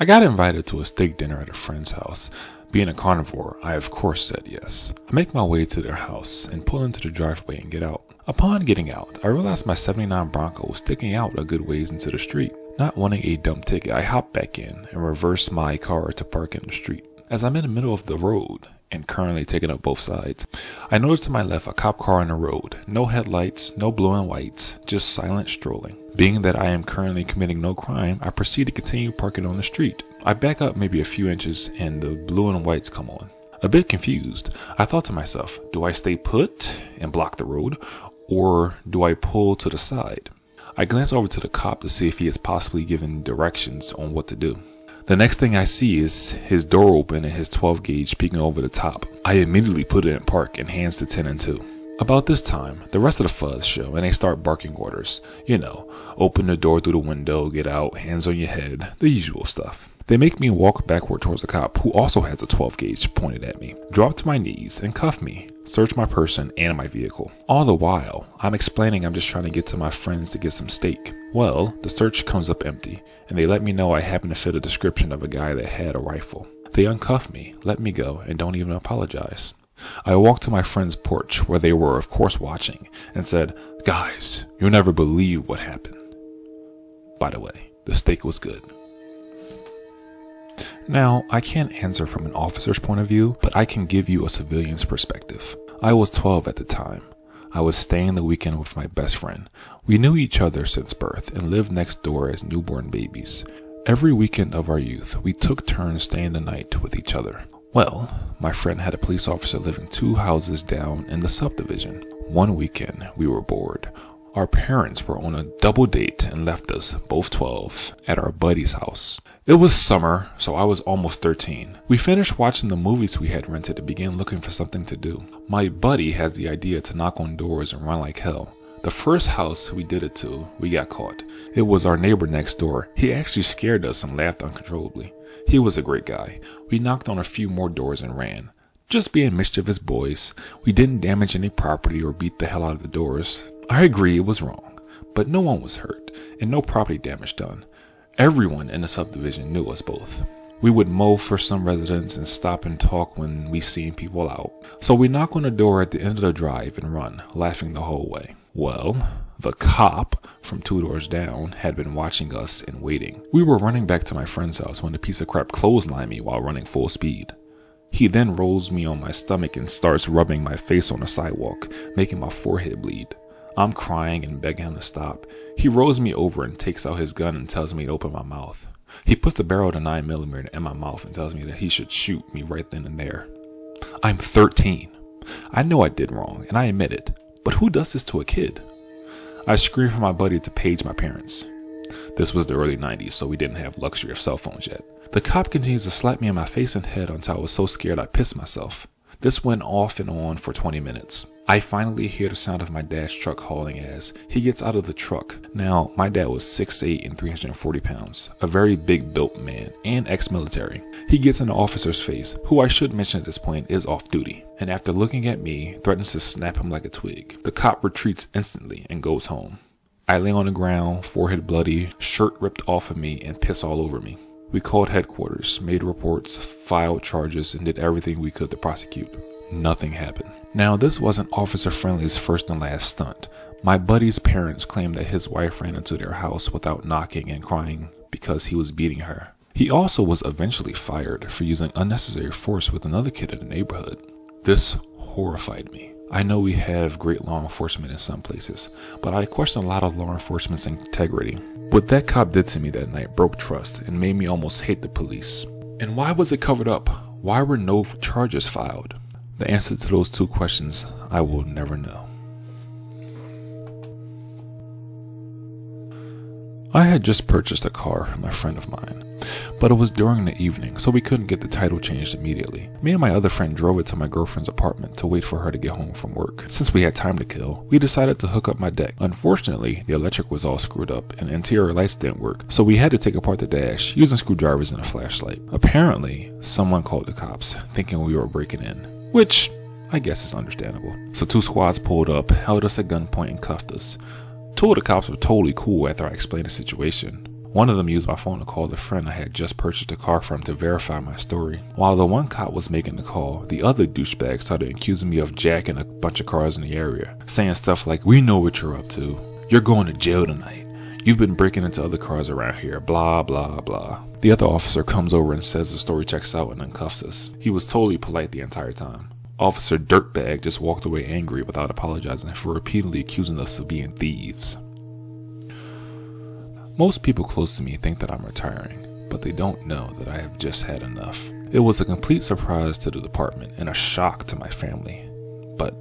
I got invited to a steak dinner at a friend's house. Being a carnivore, I of course said yes. I make my way to their house and pull into the driveway and get out. Upon getting out, I realized my '79 Bronco was sticking out a good ways into the street. Not wanting a dump ticket, I hopped back in and reversed my car to park in the street. As I'm in the middle of the road, and currently taking up both sides, I noticed to my left a cop car on the road. No headlights, no blue and whites, just silent strolling. Being that I am currently committing no crime, I proceed to continue parking on the street. I back up maybe a few inches and the blue and whites come on. A bit confused, I thought to myself, do I stay put and block the road, or do I pull to the side? I glance over to the cop to see if he is possibly giving directions on what to do. The next thing I see is his door open and his 12 gauge peeking over the top. I immediately put it in park and hands to 10 and 2. About this time, the rest of the fuzz show and they start barking orders. You know, open the door through the window, get out, hands on your head, the usual stuff. They make me walk backward towards the cop, who also has a 12 gauge pointed at me, drop to my knees and cuff me, search my person and my vehicle. All the while, I'm explaining I'm just trying to get to my friends to get some steak. Well, the search comes up empty, and they let me know I happen to fit a description of a guy that had a rifle. They uncuff me, let me go, and don't even apologize. I walked to my friend's porch, where they were of course watching, and said, "Guys, you'll never believe what happened." By the way, the steak was good. Now, I can't answer from an officer's point of view, but I can give you a civilian's perspective. I was 12 at the time. I was staying the weekend with my best friend. We knew each other since birth and lived next door as newborn babies. Every weekend of our youth, we took turns staying the night with each other. Well, my friend had a police officer living 2 houses down in the subdivision. One weekend, we were bored. Our parents were on a double date and left us, both 12, at our buddy's house. It was summer, so I was almost 13. We finished watching the movies we had rented and began looking for something to do. My buddy has the idea to knock on doors and run like hell. The first house we did it to, we got caught. It was our neighbor next door. He actually scared us and laughed uncontrollably. He was a great guy. We knocked on a few more doors and ran. Just being mischievous boys. We didn't damage any property or beat the hell out of the doors. I agree it was wrong, but no one was hurt and no property damage done. Everyone in the subdivision knew us both. We would mow for some residents and stop and talk when we seen people out. So we knock on the door at the end of the drive and run, laughing the whole way. Well, the cop from 2 doors down had been watching us and waiting. We were running back to my friend's house when the piece of crap clotheslined me while running full speed. He then rolls me on my stomach and starts rubbing my face on the sidewalk, making my forehead bleed. I'm crying and begging him to stop. He rolls me over and takes out his gun and tells me to open my mouth. He puts the barrel of the 9mm in my mouth and tells me that he should shoot me right then and there. I'm 13. I know I did wrong, and I admit it, but who does this to a kid? I screamed for my buddy to page my parents. This was the early 90s, so we didn't have luxury of cell phones yet. The cop continues to slap me in my face and head until I was so scared I pissed myself. This went off and on for 20 minutes. I finally hear the sound of my dad's truck hauling ass. He gets out of the truck. Now, my dad was 6'8" and 340 pounds, a very big built man and ex-military. He gets in the officer's face, who I should mention at this point is off duty, and after looking at me, threatens to snap him like a twig. The cop retreats instantly and goes home. I lay on the ground, forehead bloody, shirt ripped off of me, and piss all over me. We called headquarters, made reports, filed charges, and did everything we could to prosecute. Nothing happened. Now, this wasn't Officer Friendly's first and last stunt. My buddy's parents claimed that his wife ran into their house without knocking and crying because he was beating her. He also was eventually fired for using unnecessary force with another kid in the neighborhood. This horrified me. I know we have great law enforcement in some places, but I question a lot of law enforcement's integrity. What that cop did to me that night broke trust and made me almost hate the police. And why was it covered up? Why were no charges filed? The answer to those 2 questions I will never know. I had just purchased a car from a friend of mine, but it was during the evening, so we couldn't get the title changed immediately. Me and my other friend drove it to my girlfriend's apartment to wait for her to get home from work. Since we had time to kill, we decided to hook up my deck. Unfortunately, the electric was all screwed up and interior lights didn't work, so we had to take apart the dash using screwdrivers and a flashlight. Apparently, someone called the cops, thinking we were breaking in, which I guess is understandable. So 2 squads pulled up, held us at gunpoint and cuffed us. 2 of the cops were totally cool after I explained the situation. One of them used my phone to call the friend I had just purchased a car from to verify my story. While the one cop was making the call, the other douchebag started accusing me of jacking a bunch of cars in the area, saying stuff like, "We know what you're up to. You're going to jail tonight. You've been breaking into other cars around here, blah, blah, blah." The other officer comes over and says the story checks out and uncuffs us. He was totally polite the entire time. Officer Dirtbag just walked away angry without apologizing for repeatedly accusing us of being thieves. Most people close to me think that I'm retiring, but they don't know that I have just had enough. It was a complete surprise to the department and a shock to my family, but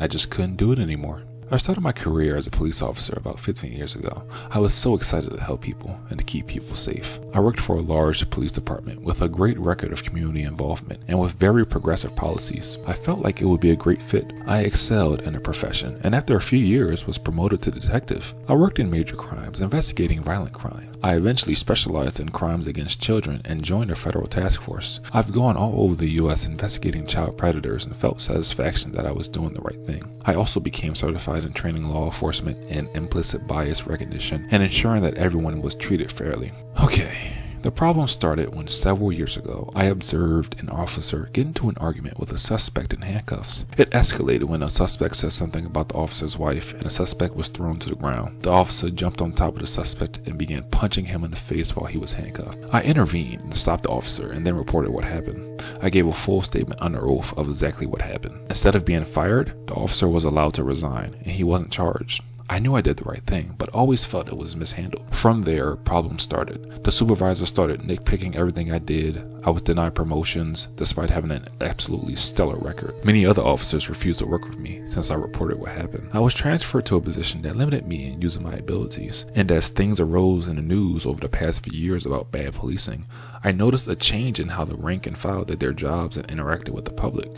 I just couldn't do it anymore. I started my career as a police officer about 15 years ago. I was so excited to help people and to keep people safe. I worked for a large police department with a great record of community involvement and with very progressive policies. I felt like it would be a great fit. I excelled in the profession and after a few years was promoted to detective. I worked in major crimes, investigating violent crime. I eventually specialized in crimes against children and joined a federal task force. I've gone all over the U.S. investigating child predators and felt satisfaction that I was doing the right thing. I also became certified in training law enforcement in implicit bias recognition and ensuring that everyone was treated fairly. Okay. The problem started when several years ago, I observed an officer get into an argument with a suspect in handcuffs. It escalated when a suspect said something about the officer's wife and the suspect was thrown to the ground. The officer jumped on top of the suspect and began punching him in the face while he was handcuffed. I intervened and stopped the officer and then reported what happened. I gave a full statement under oath of exactly what happened. Instead of being fired, the officer was allowed to resign and he wasn't charged. I knew I did the right thing, but always felt it was mishandled. From there, problems started. The supervisor started nitpicking everything I did. I was denied promotions, despite having an absolutely stellar record. Many other officers refused to work with me since I reported what happened. I was transferred to a position that limited me in using my abilities. And as things arose in the news over the past few years about bad policing, I noticed a change in how the rank and file did their jobs and interacted with the public.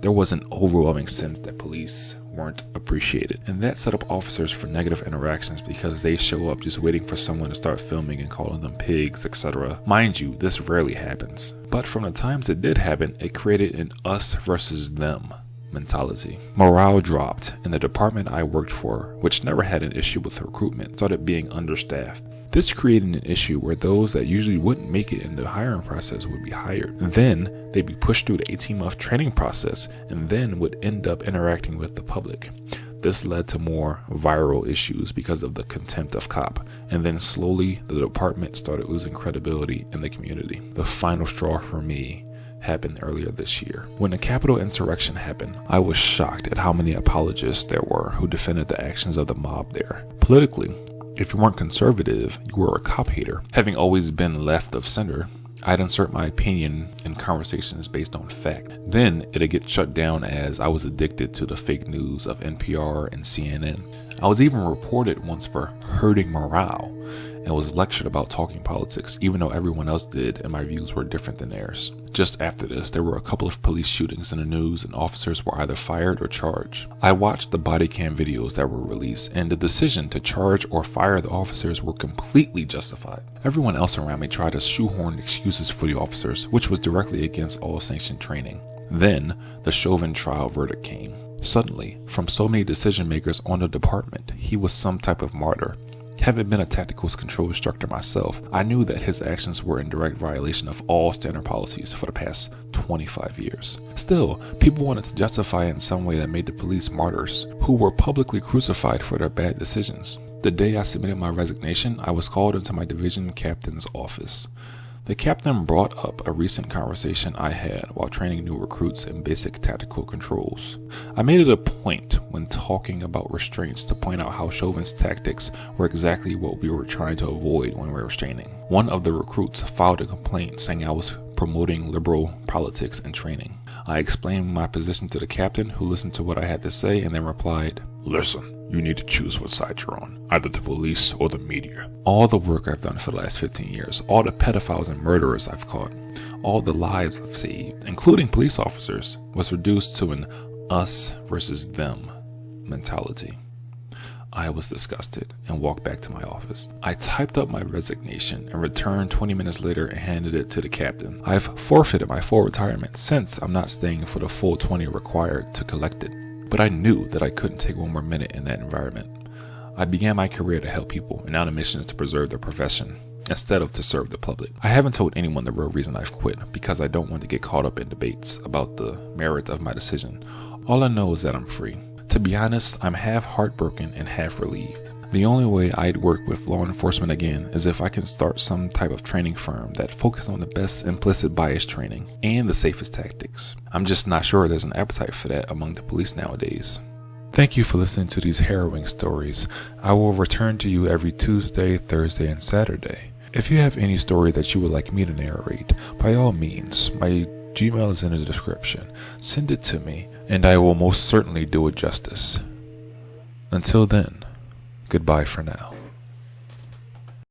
There was an overwhelming sense that police weren't appreciated, and that set up officers for negative interactions because they show up just waiting for someone to start filming and calling them pigs, etc. Mind you, this rarely happens, but from the times it did happen, it created an us versus them mentality. Morale dropped, and the department I worked for, which never had an issue with recruitment, started being understaffed. This created an issue where those that usually wouldn't make it in the hiring process would be hired. Then they'd be pushed through the 18-month training process and then would end up interacting with the public. This led to more viral issues because of the contempt of cop, and then slowly the department started losing credibility in the community. The final straw for me happened earlier this year. When the Capitol insurrection happened, I was shocked at how many apologists there were who defended the actions of the mob there. Politically, if you weren't conservative, you were a cop hater. Having always been left of center, I'd insert my opinion in conversations based on fact. Then it'd get shut down as I was addicted to the fake news of NPR and CNN. I was even reported once for hurting morale and was lectured about talking politics, even though everyone else did and my views were different than theirs. Just after this, there were a couple of police shootings in the news and officers were either fired or charged. I watched the body cam videos that were released, and the decision to charge or fire the officers were completely justified. Everyone else around me tried to shoehorn excuses for the officers, which was directly against all sanctioned training. Then, the Chauvin trial verdict came. Suddenly, from so many decision makers on the department, he was some type of martyr. Having been a tactical control instructor myself, I knew that his actions were in direct violation of all standard policies for the past 25 years. Still, people wanted to justify it in some way that made the police martyrs, who were publicly crucified for their bad decisions. The day I submitted my resignation, I was called into my division captain's office. The captain brought up a recent conversation I had while training new recruits in basic tactical controls. I made it a point when talking about restraints to point out how Chauvin's tactics were exactly what we were trying to avoid when we were training. One of the recruits filed a complaint saying I was promoting liberal politics and training. I explained my position to the captain, who listened to what I had to say and then replied, "Listen, you need to choose what side you're on, either the police or the media. All the work I've done for the last 15 years, all the pedophiles and murderers I've caught, all the lives I've saved, including police officers, was reduced to an us versus them mentality." I was disgusted and walked back to my office. I typed up my resignation and returned 20 minutes later and handed it to the captain. I've forfeited my full retirement since I'm not staying for the full 20 required to collect it. But I knew that I couldn't take one more minute in that environment. I began my career to help people, and now the mission is to preserve their profession instead of to serve the public. I haven't told anyone the real reason I've quit because I don't want to get caught up in debates about the merits of my decision. All I know is that I'm free. To be honest, I'm half heartbroken and half relieved. The only way I'd work with law enforcement again is if I can start some type of training firm that focuses on the best implicit bias training and the safest tactics. I'm just not sure there's an appetite for that among the police nowadays. Thank you for listening to these harrowing stories. I will return to you every Tuesday, Thursday, and Saturday. If you have any story that you would like me to narrate, by all means, my Gmail is in the description. Send it to me, and I will most certainly do it justice. Until then, goodbye for now.